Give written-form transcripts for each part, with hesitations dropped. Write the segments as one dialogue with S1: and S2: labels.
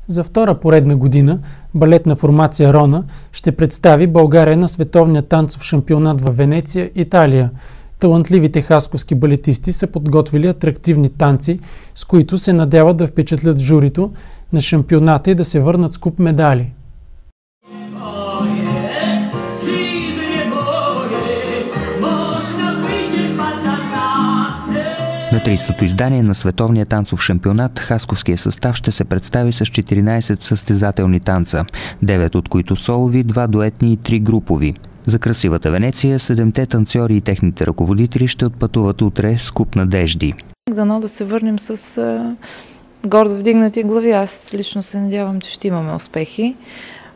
S1: За втора поредна година балетна формация Рона ще представи България на световния танцов шампионат във Венеция, Италия. Талантливите хасковски балетисти са подготвили атрактивни танци, с които се надяват да впечатлят журито на шампионата и да се върнат с куп медали.
S2: На 30-то издание на световния танцов шампионат хасковския състав ще се представи с 14 състезателни танца, 9 от които солови, 2 дуетни и 3 групови. За красивата Венеция 7-те танцори и техните ръководители ще отпътуват утре с куп надежди.
S3: Дано да се върнем с гордо вдигнати глави. Аз лично се надявам, че ще имаме успехи.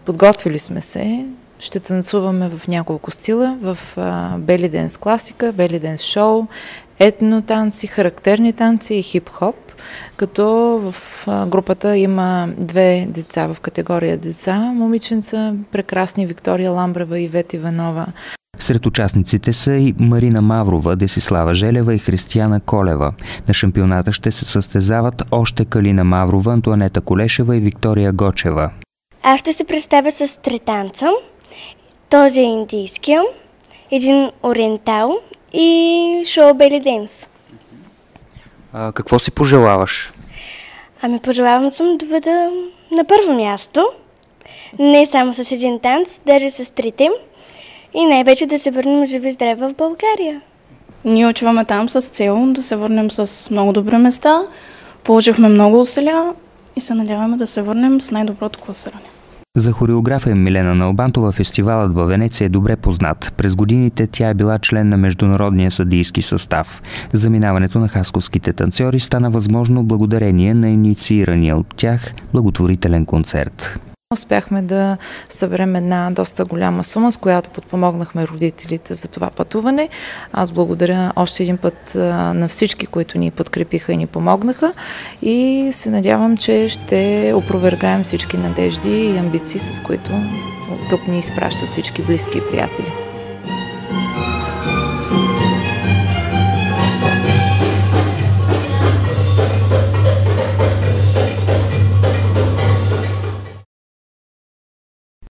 S3: Подготвили сме се. Ще танцуваме в няколко стила, в бели денс класика, бели денс шоу, етно танци, характерни танци и хип-хоп, като в групата има 2 деца в категория деца, момиченца, прекрасни Виктория Ламбрева и Ивет Иванова.
S2: Сред участниците са и Марина Маврова, Десислава Желева и Християна Колева. На шампионата ще се състезават още Калина Маврова, Антоанета Колешева и Виктория Гочева.
S4: Аз ще се представя с 3 танца. Този е индийския, един ориентал и шоу бели денс.
S2: Какво си пожелаваш?
S4: Пожелавам съм да бъда на първо място. Не само с един танц, даже с 3. И най-вече да се върнем живи и здрави в България.
S5: Ние отиваме там с цел да се върнем с много добри места. Положихме много усилия и се надяваме да се върнем с най-доброто класиране.
S2: За хореография Милена Налбантова фестивалът във Венеция е добре познат. През годините тя е била член на международния съдийски състав. Заминаването на хасковските танцори стана възможно благодарение на инициирания от тях благотворителен концерт.
S3: Успяхме да съберем една доста голяма сума, с която подпомогнахме родителите за това пътуване. Аз благодаря още един път на всички, които ни подкрепиха и ни помогнаха и се надявам, че ще опровергаем всички надежди и амбиции, с които тук ни изпращат всички близки и приятели.